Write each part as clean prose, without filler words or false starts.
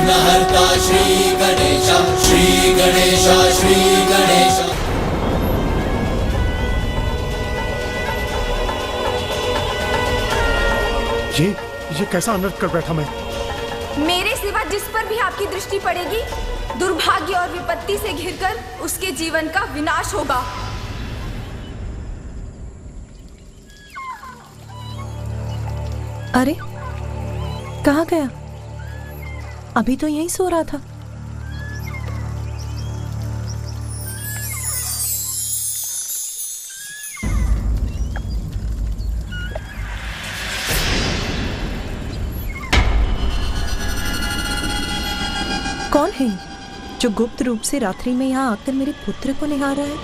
विघ्नहर्ता श्री गणेश, श्री गणेश, श्री गणेश। ये कैसा अनर्थ कर बैठा मैं? मेरे सिवा जिस पर भी आपकी दृष्टि पड़ेगी, दुर्भाग्य और विपत्ति से घिरकर उसके जीवन का विनाश होगा। अरे कहाँ गया? अभी तो यहीं सो रहा था। कौन है जो गुप्त रूप से रात्रि में यहाँ आकर मेरे पुत्र को निहार रहा है?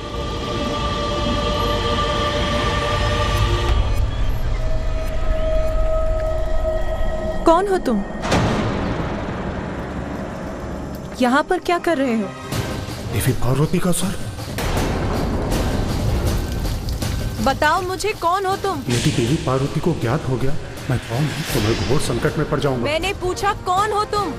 कौन हो तुम? यहाँ पर क्या कर रहे हो? देवी पार्वती का सर। बताओ मुझे, कौन हो तुम? यदि देवी पार्वती को ज्ञात हो गया मैं कौन हूँ तो मैं घोर संकट में पड़ जाऊंगा। मैंने पूछा कौन हो तुम?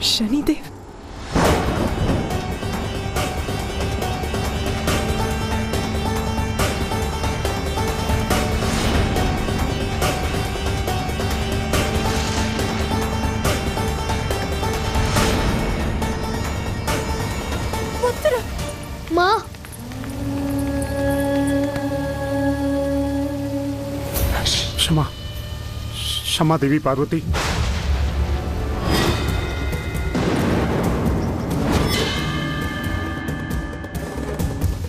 शनिदेव। पुत्र। माँ। क्षमा क्षमा देवी पार्वती।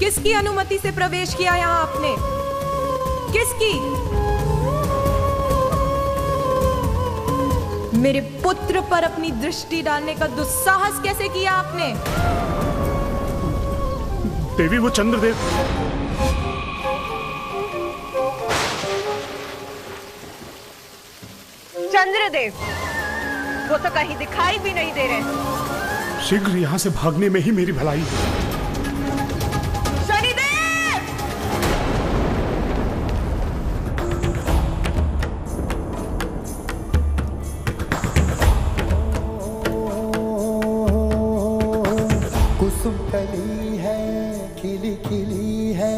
किसकी अनुमति से प्रवेश किया यहाँ आपने? किसकी? मेरे पुत्र पर अपनी दृष्टि डालने का दुस्साहस कैसे किया आपने? देवी वो चंद्रदेव। चंद्रदेव वो तो कहीं दिखाई भी नहीं दे रहे। शीघ्र यहाँ से भागने में ही मेरी भलाई है। कुसुमकली है, खिली खिली है,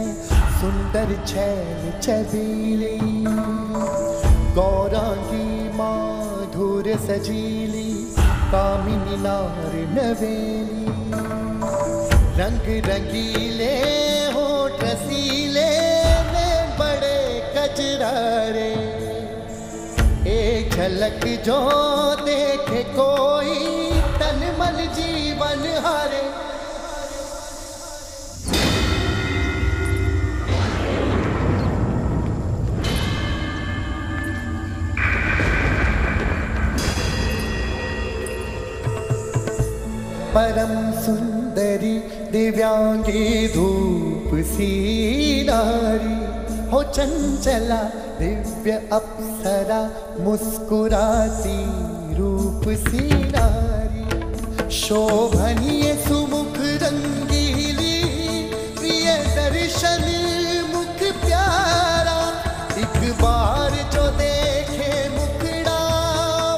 सुंदर छैल छबीली, गौरांगी माधुर सजीली, कामिनी नार नवेली, रंग रंगीले होठ रसीले में बड़े कजरारे, एक झलक जो देखे कोई तन मन जीवन हारे। परम सुंदरी दिव्यांगी धूप सी नारी, हो चंचला दिव्य अप्सरा मुस्कुराती रूप सी नारी, शोभनीय सुमुख रंगीली प्रिय दर्शन मुख प्यारा, एक बार जो देखे मुखड़ा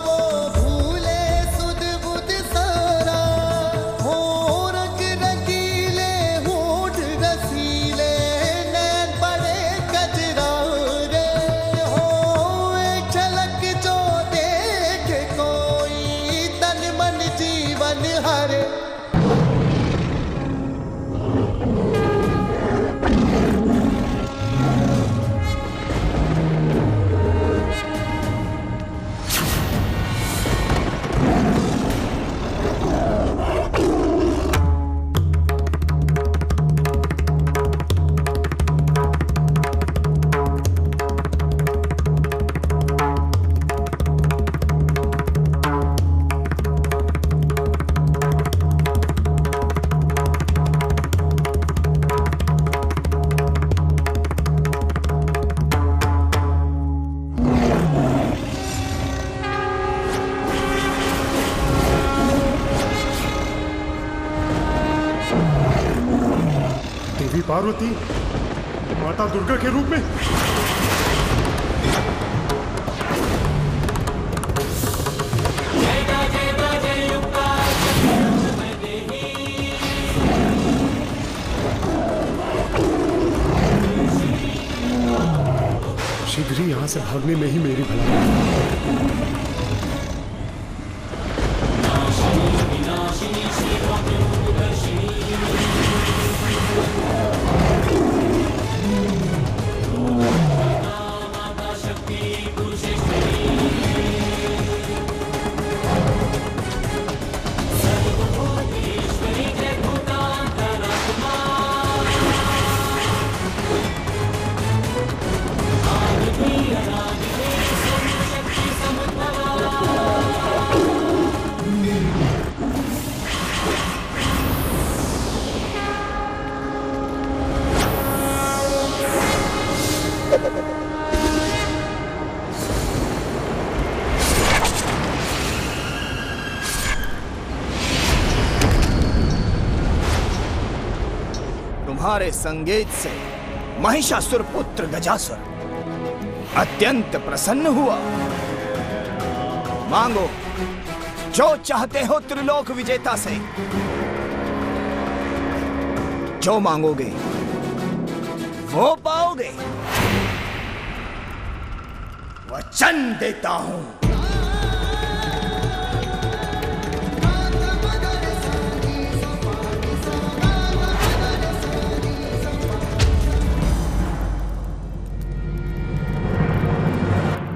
वो भूले सुध बुध सारा, हो रंग रंगीले होठ रसीले नैन बड़े कजरारे, हो एक झलक जो देखे कोई तन मन जीवन हरे। पार्वती माता दुर्गा के रूप में। शीघ्र ही यहां से भागने में ही मेरी भलाई है। तुम्हारे संगीत से महिषासुर पुत्र गजासुर अत्यंत प्रसन्न हुआ। मांगो जो चाहते हो त्रिलोक विजेता से, जो मांगोगे वो पाओगे। वचन देता हूं।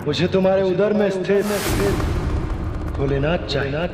मुझे तुम्हारे उदर में स्थित भोलेनाथ चाहिए।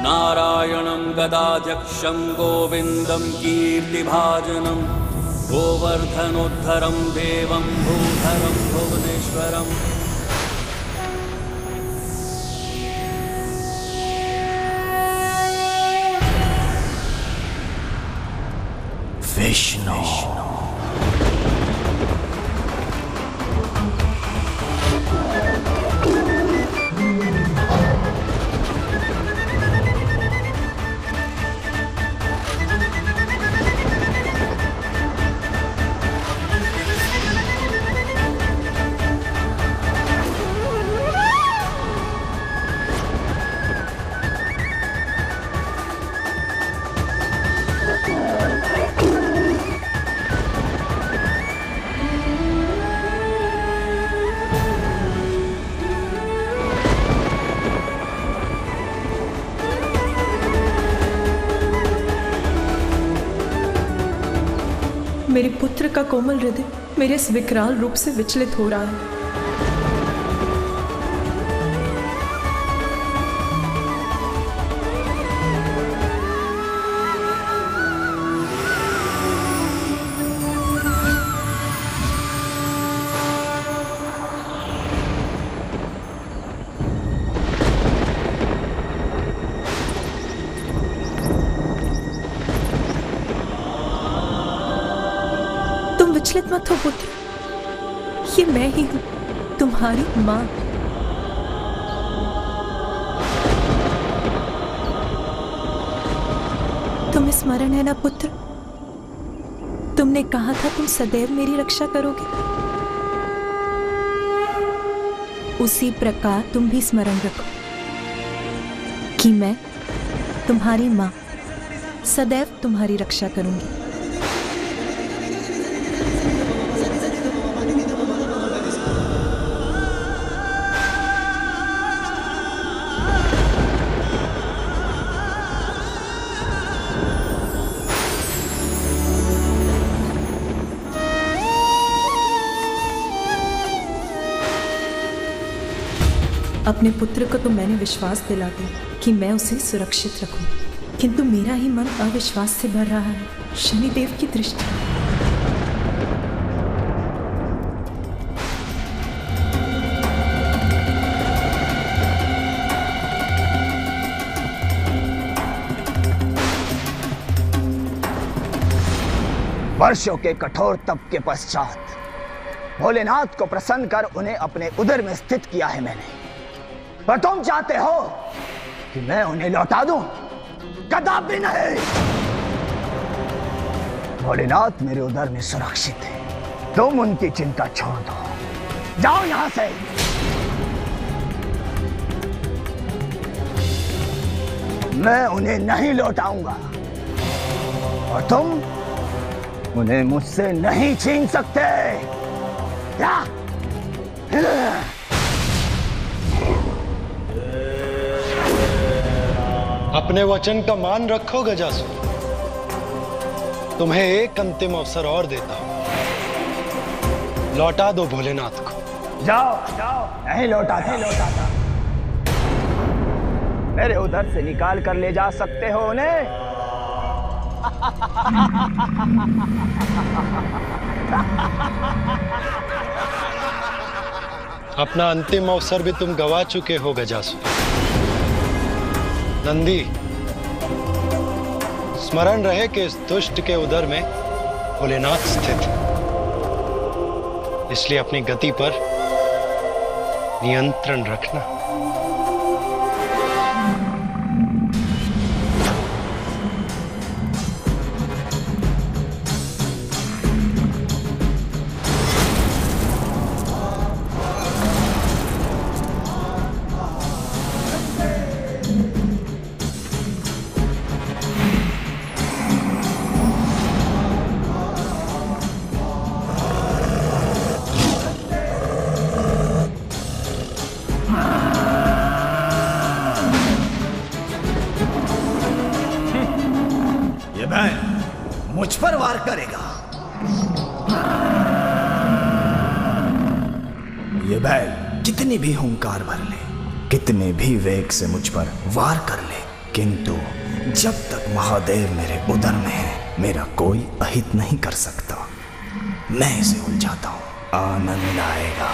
नारायणं गदाध्यक्षं गोविन्दं कीर्तिभाजनं गोवर्धनोद्धरं देवं भूधरं भुवनेश्वरम्। विष्णु मेरे पुत्र का कोमल हृदय मेरे इस विकराल रूप से विचलित हो रहा है। विचलित मत हो पुत्र, ये मैं ही हूं, तुम्हारी मां। तुम्हें स्मरण है ना पुत्र, तुमने कहा था तुम सदैव मेरी रक्षा करोगे। उसी प्रकार तुम भी स्मरण रखो कि मैं तुम्हारी मां सदैव तुम्हारी रक्षा करूंगी। अपने पुत्र को तो मैंने विश्वास दिला दिया कि मैं उसे सुरक्षित रखूं, किंतु मेरा ही मन अविश्वास से भर रहा है। शनिदेव की दृष्टि। वर्षों के कठोर तप के पश्चात भोलेनाथ को प्रसन्न कर उन्हें अपने उदर में स्थित किया है मैंने। पर तुम चाहते हो कि मैं उन्हें लौटा दूं? कदापि नहीं। भोलेनाथ मेरे उदर में सुरक्षित है, तुम उनकी चिंता छोड़ दो। जाओ यहां से। मैं उन्हें नहीं लौटाऊंगा और तुम उन्हें मुझसे नहीं छीन सकते। अपने वचन का मान रखो गजासुर। तुम्हें एक अंतिम अवसर और देता हूं, लौटा दो भोलेनाथ को। जाओ जाओ। नहीं लौटाता। मेरे उधर से निकाल कर ले जा सकते हो उन्हें। अपना अंतिम अवसर भी तुम गवा चुके हो गजासुर। नंदी, स्मरण रहे कि इस दुष्ट के उदर में भोलेनाथ स्थित है, इसलिए अपनी गति पर नियंत्रण रखना। मुझ पर वार करेगा। ये बैल कितनी भी हुंकार भर ले, कितने भी वेग से मुझ पर वार कर ले, किंतु जब तक महादेव मेरे उदर में है, मेरा कोई अहित नहीं कर सकता। मैं इसे उलझाता हूं, आनंद आएगा।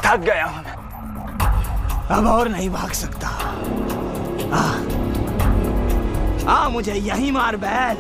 थक गया हूं मैं, अब और नहीं भाग सकता। मुझे यहीं मार बैल।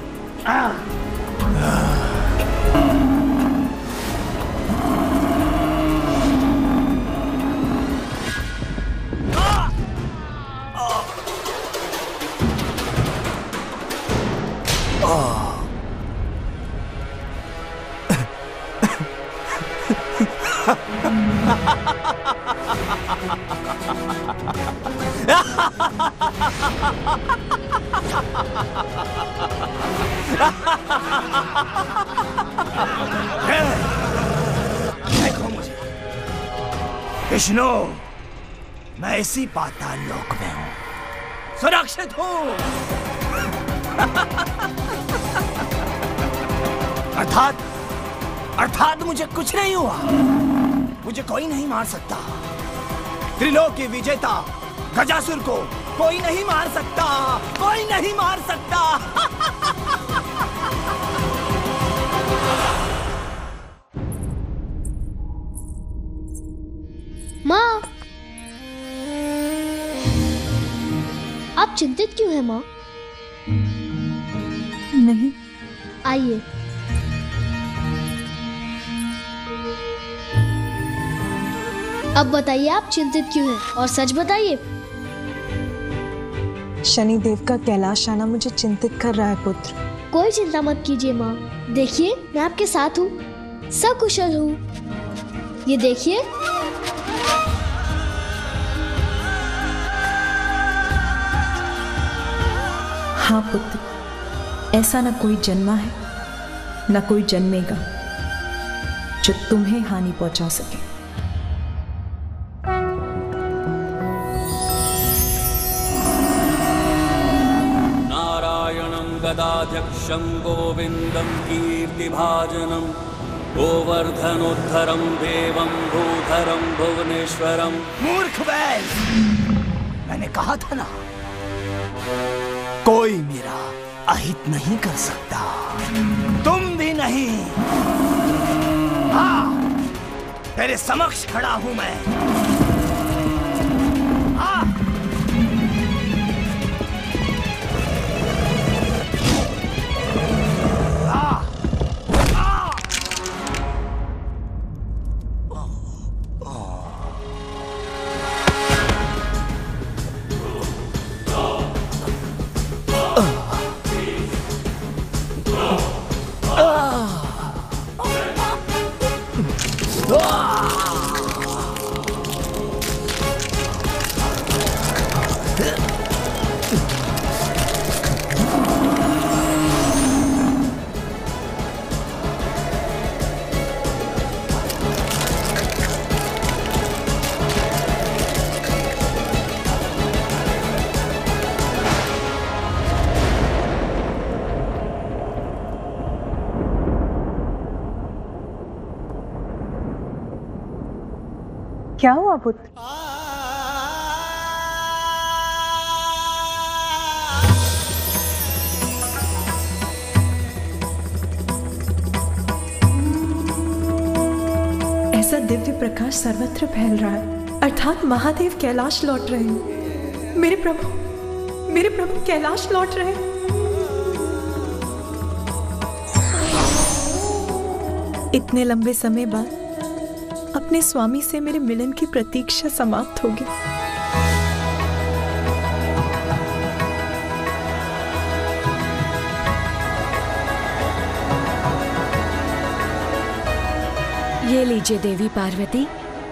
देखो मुझे विष्णु, मैं इसी पाताल लोक में हूं, सुरक्षित हूं। अर्थात मुझे कुछ नहीं हुआ, मुझे कोई नहीं मार सकता। त्रिलोकी विजेता गजासुर को कोई नहीं मार सकता, कोई नहीं मार सकता। माँ, आप चिंतित क्यों हैं माँ? नहीं। आइए। अब बताइए आप चिंतित क्यों हैं, और सच बताइए। शनिदेव का कैलाश आना मुझे चिंतित कर रहा है पुत्र। कोई चिंता मत कीजिए माँ, देखिए मैं आपके साथ हूँ, सकुशल हूँ। ये देखिए। हाँ पुत्र, ऐसा न कोई जन्मा है न कोई जन्मेगा जो तुम्हें हानि पहुंचा सके। नारायणं गदाध्यक्षं गोविन्दं कीर्तिभाजनं गोवर्धनोद्धरं देवं भूधरं भुवनेश्वरं। मूर्ख बैल, मैंने कहा था ना, कोई मेरा अहित नहीं कर सकता, तुम भी नहीं। हाँ, तेरे समक्ष खड़ा हूं मैं। हाँ। क्या हुआ पुत्र? ऐसा दिव्य प्रकाश सर्वत्र फैल रहा है, अर्थात महादेव कैलाश लौट रहे हैं। मेरे प्रभु कैलाश लौट रहे हैं। इतने लंबे समय बाद अपने स्वामी से मेरे मिलन की प्रतीक्षा समाप्त होगी। ये लीजिए देवी पार्वती,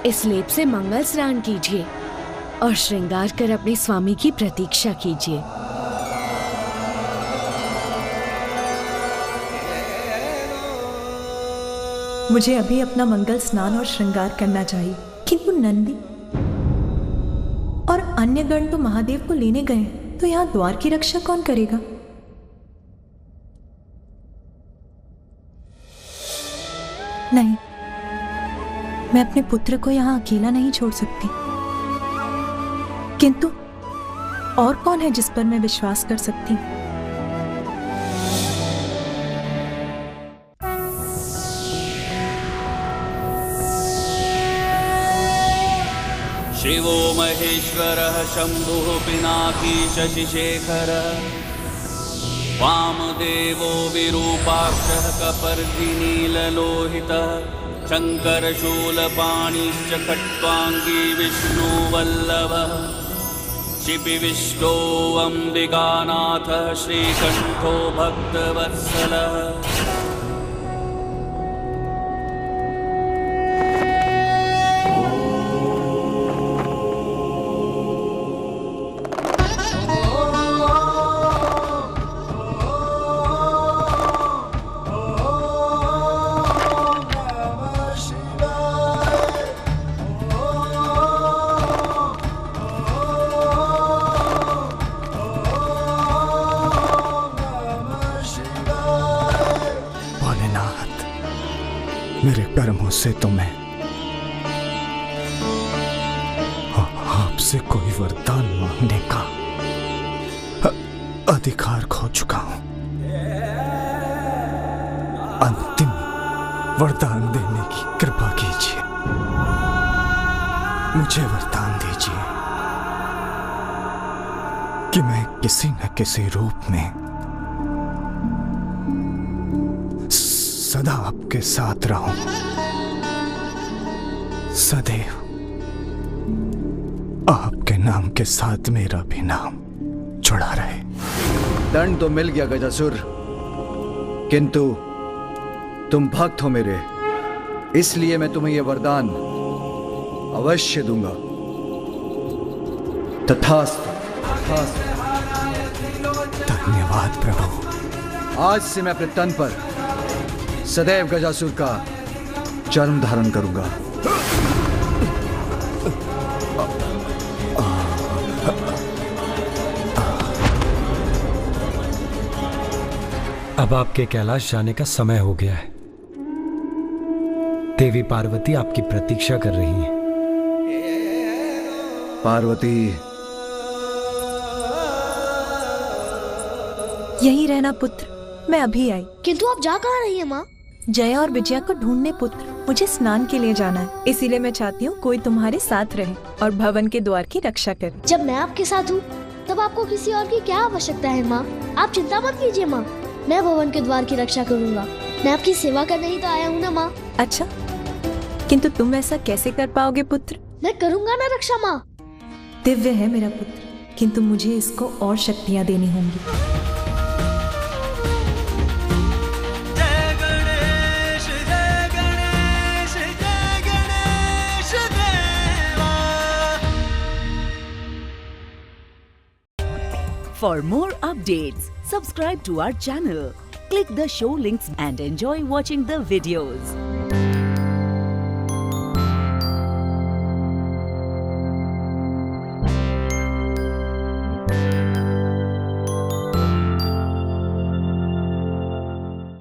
इस लेप से मंगल स्नान कीजिए और श्रृंगार कर अपने स्वामी की प्रतीक्षा कीजिए। मुझे अभी अपना मंगल स्नान और श्रृंगार करना चाहिए, किंतु नंदी और अन्य गण तो महादेव को लेने गए, तो यहाँ द्वार की रक्षा कौन करेगा? नहीं, मैं अपने पुत्र को यहाँ अकेला नहीं छोड़ सकती। किंतु और कौन है जिस पर मैं विश्वास कर सकती हूँ? शिवो महेश्वरः शम्भुः पिनाकी शशिशेखरः वामदेवो विरूपाक्षः कपर्दिनीललोहितः शङ्करशूलपाणिश्च खट्वाङ्गी विष्णुवल्लभः शिपिविष्टो अम्बिकानाथः श्रीकण्ठो भक्तवत्सलः। मेरे कर्मों से तो मैं आपसे कोई वरदान मांगने का अधिकार खो चुका हूं। अंतिम वरदान देने की कृपा कीजिए, मुझे वरदान दीजिए कि मैं किसी न किसी रूप में सदा आपके साथ रहूं, सदैव आपके नाम के साथ मेरा भी नाम छुड़ा रहे। दंड तो मिल गया गजासुर, किंतु तुम भक्त हो मेरे, इसलिए मैं तुम्हें यह वरदान अवश्य दूंगा। तथास्तु। धन्यवाद प्रभु। आज से मैं अपने तन पर सदैव गजासुर का चर्म धारण करूंगा। अब आपके कैलाश जाने का समय हो गया है। देवी पार्वती आपकी प्रतीक्षा कर रही हैं। पार्वती, यही रहना पुत्र, मैं अभी आई। किंतु आप जा कहाँ रही है माँ? जया और विजया को ढूंढने पुत्र, मुझे स्नान के लिए जाना है, इसीलिए मैं चाहती हूँ कोई तुम्हारे साथ रहे और भवन के द्वार की रक्षा करे। जब मैं आपके साथ हूँ तब आपको किसी और की क्या आवश्यकता है माँ? आप चिंता मत कीजिए माँ, मैं भवन के द्वार की रक्षा करूँगा। मैं आपकी सेवा करने ही तो आया हूँ ना माँ। अच्छा, किंतु तुम ऐसा कैसे कर पाओगे पुत्र? मैं करूँगा ना रक्षा माँ। दिव्य है मेरा पुत्र, किंतु मुझे इसको और शक्तियाँ देनी होंगी। For more updates, subscribe to our channel, click the show links and enjoy watching the videos.